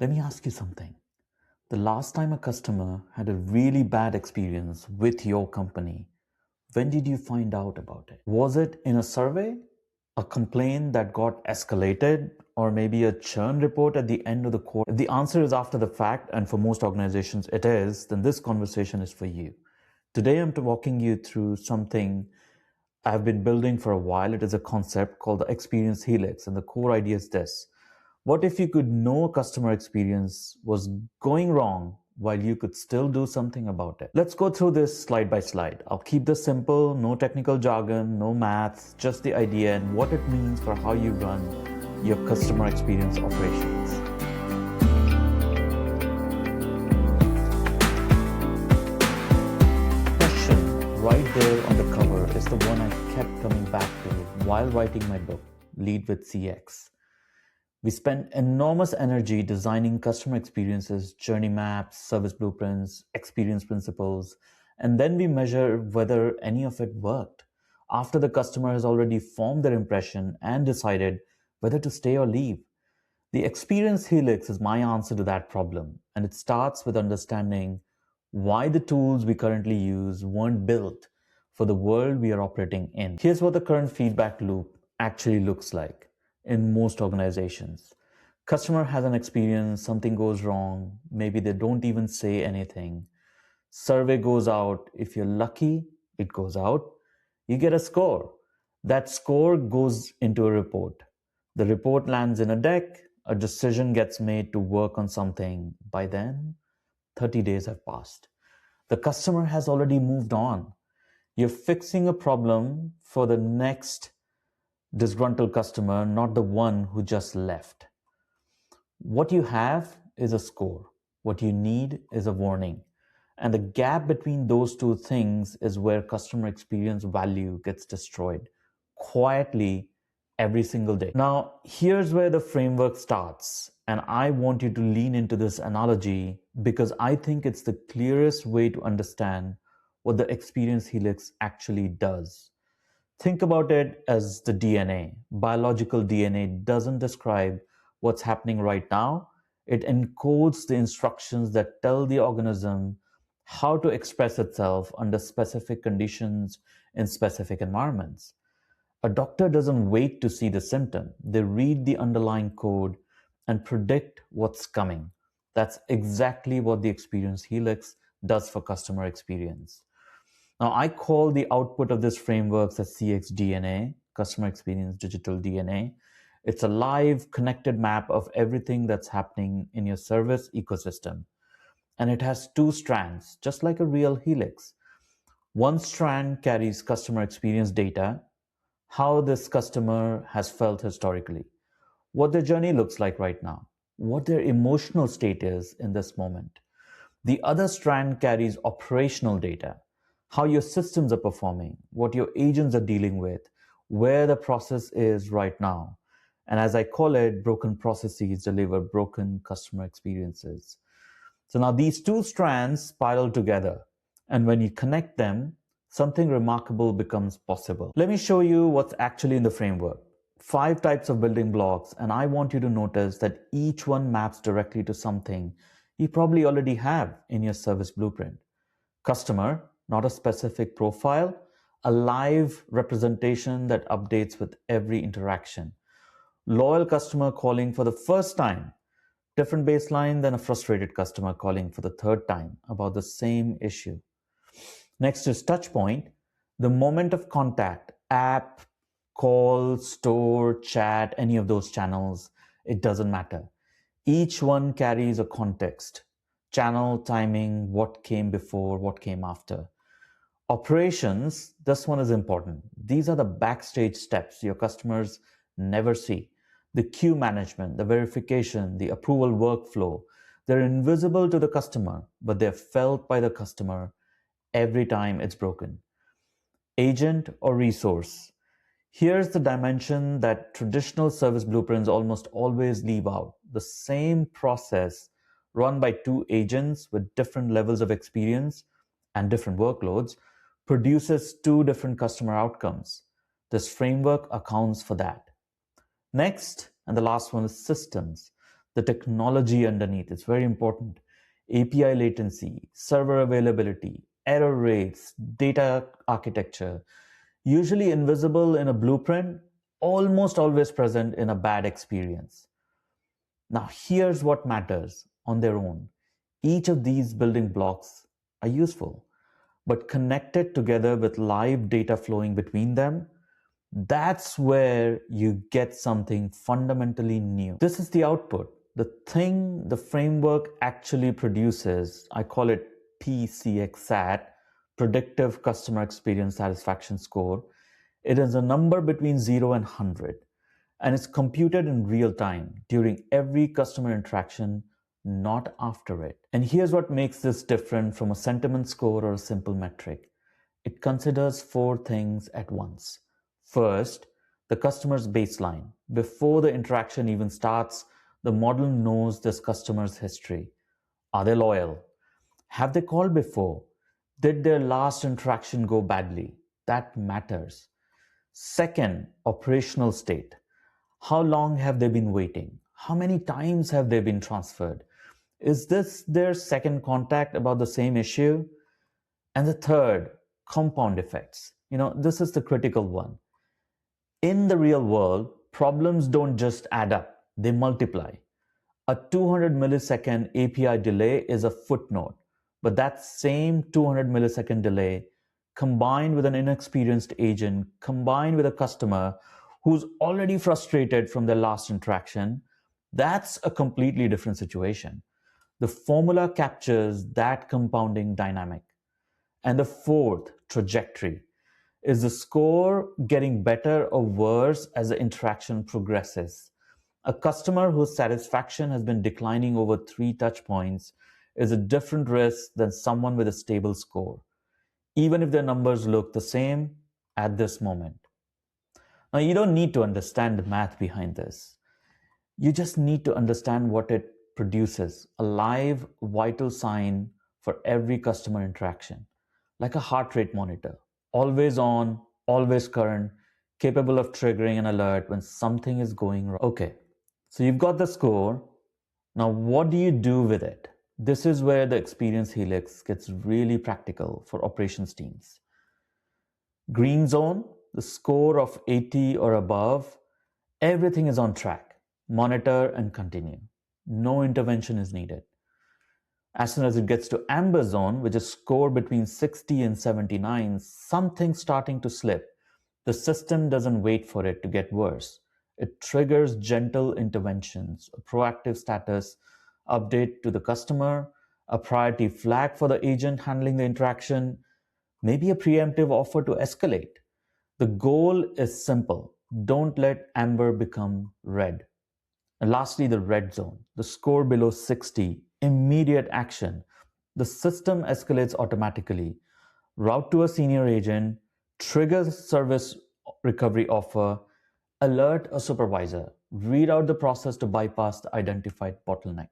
Let me ask you something. The last time a customer had a really bad experience with your company, when did you find out about it? Was it in a survey, a complaint that got escalated, or maybe a churn report at the end of the quarter? If the answer is after the fact, and for most organizations it is, then this conversation is for you. Today I'm walking you through something I've been building for a while. It is a concept called the Experience Helix, and the core idea is this. What if you could know a customer experience was going wrong while you could still do something about it? Let's go through this slide by slide. I'll keep this simple, no technical jargon, no maths, just the idea and what it means for how you run your customer experience operations. Question right there on the cover is the one I kept coming back to while writing my book, Lead with CX. We spend enormous energy designing customer experiences, journey maps, service blueprints, experience principles, and then we measure whether any of it worked after the customer has already formed their impression and decided whether to stay or leave. The Experience Helix is my answer to that problem, and it starts with understanding why the tools we currently use weren't built for the world we are operating in. Here's what the current feedback loop actually looks like in most organizations. Customer has an experience, something goes wrong, maybe they don't even say anything. Survey goes out. If you're lucky, it goes out. You get a score. That score goes into a report. The report lands in a deck. A decision gets made to work on something. By then, 30 days have passed. The customer has already moved on. You're fixing a problem for the next disgruntled customer, not the one who just left. What you have is a score. What you need is a warning. And the gap between those two things is where customer experience value gets destroyed quietly every single day. Now, here's where the framework starts. And I want you to lean into this analogy because I think it's the clearest way to understand what the Experience Helix actually does. Think about it as the DNA. Biological DNA doesn't describe what's happening right now. It encodes the instructions that tell the organism how to express itself under specific conditions in specific environments. A doctor doesn't wait to see the symptom. They read the underlying code and predict what's coming. That's exactly what the Experience Helix does for customer experience. Now, I call the output of this framework as CXDNA, Customer Experience Digital DNA. It's a live, connected map of everything that's happening in your service ecosystem. And it has two strands, just like a real helix. One strand carries customer experience data, how this customer has felt historically, what their journey looks like right now, what their emotional state is in this moment. The other strand carries operational data, how your systems are performing, what your agents are dealing with, where the process is right now. And as I call it, broken processes deliver broken customer experiences. So now these two strands spiral together. And when you connect them, something remarkable becomes possible. Let me show you what's actually in the framework. 5 types of building blocks, and I want you to notice that each one maps directly to something you probably already have in your service blueprint. Customer, not a specific profile, a live representation that updates with every interaction. Loyal customer calling for the first time, different baseline than a frustrated customer calling for the third time about the same issue. Next is touch point, the moment of contact, app, call, store, chat, any of those channels, it doesn't matter. Each one carries a context, channel, timing, what came before, what came after. Operations, this one is important. These are the backstage steps your customers never see. The queue management, the verification, the approval workflow, they're invisible to the customer, but they're felt by the customer every time it's broken. Agent or resource. Here's the dimension that traditional service blueprints almost always leave out. The same process run by 2 agents with different levels of experience and different workloads produces 2 different customer outcomes. This framework accounts for that. Next, and the last one is systems. the technology underneath. It's very important. API latency, server availability, error rates, data architecture, usually invisible in a blueprint, almost always present in a bad experience. Now, here's what matters on their own. Each of these building blocks are useful, but connected together with live data flowing between them, that's where you get something fundamentally new. This is the output. The thing the framework actually produces, I call it pCXSAT, Predictive Customer Experience Satisfaction Score. It is a number between 0 and 100, and it's computed in real time during every customer interaction, not after it. And here's what makes this different from a sentiment score or a simple metric. It considers 4 things at once. First, the customer's baseline. Before the interaction even starts, the model knows this customer's history. Are they loyal? Have they called before? Did their last interaction go badly? That matters. Second, operational state. How long have they been waiting? How many times have they been transferred? Is this their second contact about the same issue? And the third, compound effects. This is the critical one. In the real world, problems don't just add up, they multiply. A 200 millisecond API delay is a footnote, but that same 200 millisecond delay combined with an inexperienced agent, combined with a customer who's already frustrated from their last interaction, that's a completely different situation. The formula captures that compounding dynamic. And the fourth, trajectory. Is the score getting better or worse as the interaction progresses? A customer whose satisfaction has been declining over 3 touch points is a different risk than someone with a stable score, even if their numbers look the same at this moment. Now, you don't need to understand the math behind this. You just need to understand what it produces, a live, vital sign for every customer interaction, like a heart rate monitor. Always on, always current, capable of triggering an alert when something is going wrong. Okay, so you've got the score. Now, what do you do with it? This is where the Experience Helix gets really practical for operations teams. Green zone, the score of 80 or above, everything is on track. Monitor and continue. No intervention is needed. As soon as it gets to amber zone, which is score between 60 and 79, something's starting to slip. The system doesn't wait for it to get worse. It triggers gentle interventions, a proactive status update to the customer, a priority flag for the agent handling the interaction, maybe a preemptive offer to escalate. The goal is simple. Don't let amber become red. And lastly, the red zone, the score below 60, immediate action. The system escalates automatically. Route to a senior agent, triggers service recovery offer, alert a supervisor, reroute the process to bypass the identified bottleneck.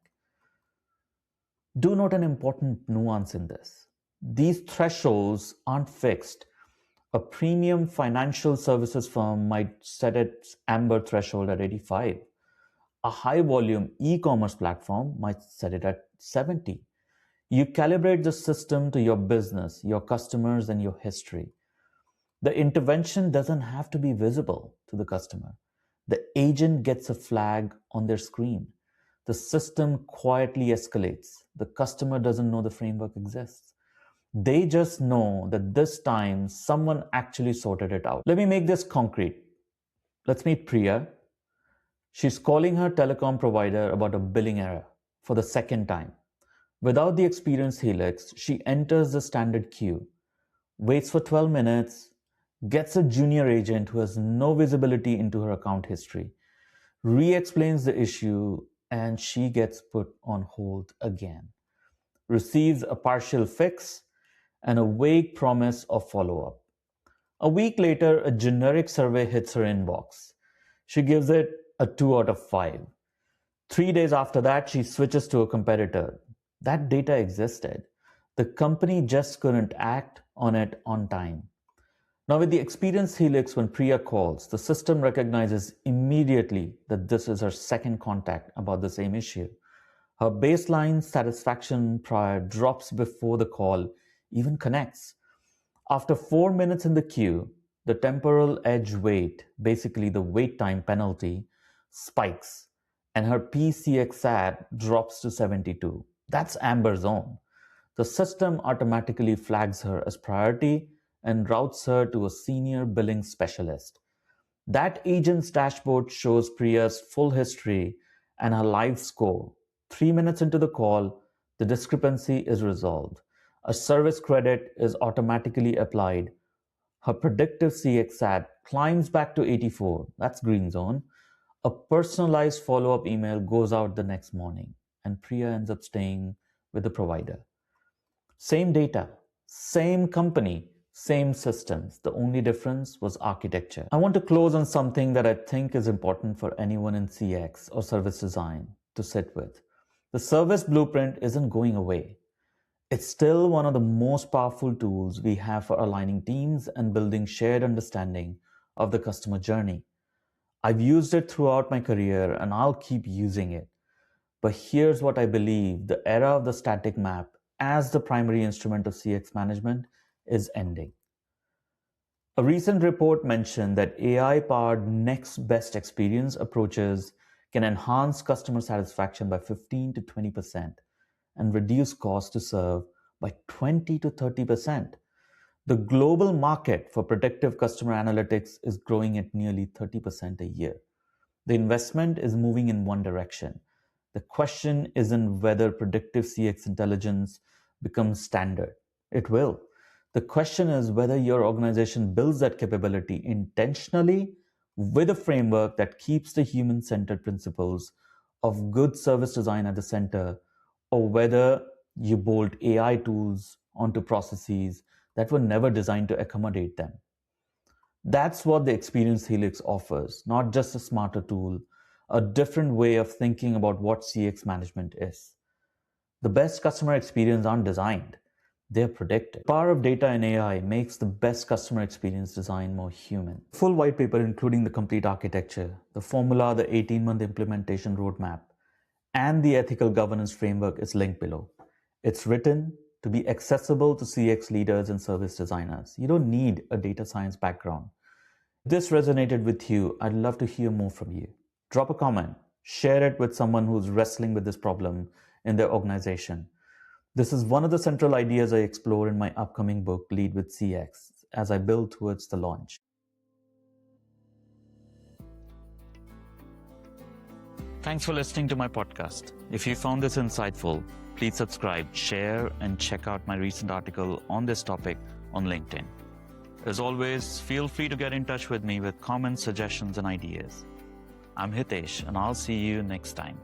Do note an important nuance in this. These thresholds aren't fixed. A premium financial services firm might set its amber threshold at 85. A high-volume e-commerce platform might set it at 70. You calibrate the system to your business, your customers, and your history. The intervention doesn't have to be visible to the customer. The agent gets a flag on their screen. The system quietly escalates. The customer doesn't know the framework exists. They just know that this time someone actually sorted it out. Let me make this concrete. Let's meet Priya. She's calling her telecom provider about a billing error for the second time. Without the Experience Helix, she enters the standard queue, waits for 12 minutes, gets a junior agent who has no visibility into her account history, re-explains the issue, and she gets put on hold again. Receives a partial fix and a vague promise of follow-up. A week later, a generic survey hits her inbox. She gives it a 2 out of 5. 3 days after that, she switches to a competitor. That data existed. The company just couldn't act on it on time. Now, with the Experience Helix, when Priya calls, the system recognizes immediately that this is her second contact about the same issue. Her baseline satisfaction prior drops before the call even connects. After 4 minutes in the queue, the temporal edge wait, basically the wait time penalty, spikes and her pCXSAT drops to 72. That's amber zone. The system automatically flags her as priority and routes her to a senior billing specialist. That agent's dashboard shows Priya's full history and her live score. 3 minutes into the call, the discrepancy is resolved. A service credit is automatically applied. Her predictive CXSAT climbs back to 84. That's green zone. A personalized follow-up email goes out the next morning, and Priya ends up staying with the provider. Same data, same company, same systems. The only difference was architecture. I want to close on something that I think is important for anyone in CX or service design to sit with. The service blueprint isn't going away. It's still one of the most powerful tools we have for aligning teams and building shared understanding of the customer journey. I've used it throughout my career and I'll keep using it. But here's what I believe: the era of the static map as the primary instrument of CX management is ending. A recent report mentioned that AI-powered next best experience approaches can enhance customer satisfaction by 15 to 20% and reduce cost to serve by 20 to 30%. The global market for predictive customer analytics is growing at nearly 30% a year. The investment is moving in one direction. The question isn't whether predictive CX intelligence becomes standard. It will. The question is whether your organization builds that capability intentionally with a framework that keeps the human-centered principles of good service design at the center, or whether you bolt AI tools onto processes that were never designed to accommodate them. That's what the Experience Helix offers, not just a smarter tool, a different way of thinking about what CX management is. The best customer experience aren't designed, they're predicted. The power of data and AI makes the best customer experience design more human. Full white paper, including the complete architecture, the formula, the 18-month implementation roadmap, and the ethical governance framework is linked below. It's written to be accessible to CX leaders and service designers. You don't need a data science background. If this resonated with you, I'd love to hear more from you. Drop a comment, share it with someone who's wrestling with this problem in their organization. This is one of the central ideas I explore in my upcoming book, Lead with CX, as I build towards the launch. Thanks for listening to my podcast. If you found this insightful, please subscribe, share, and check out my recent article on this topic on LinkedIn. As always, feel free to get in touch with me with comments, suggestions, and ideas. I'm Hitesh, and I'll see you next time.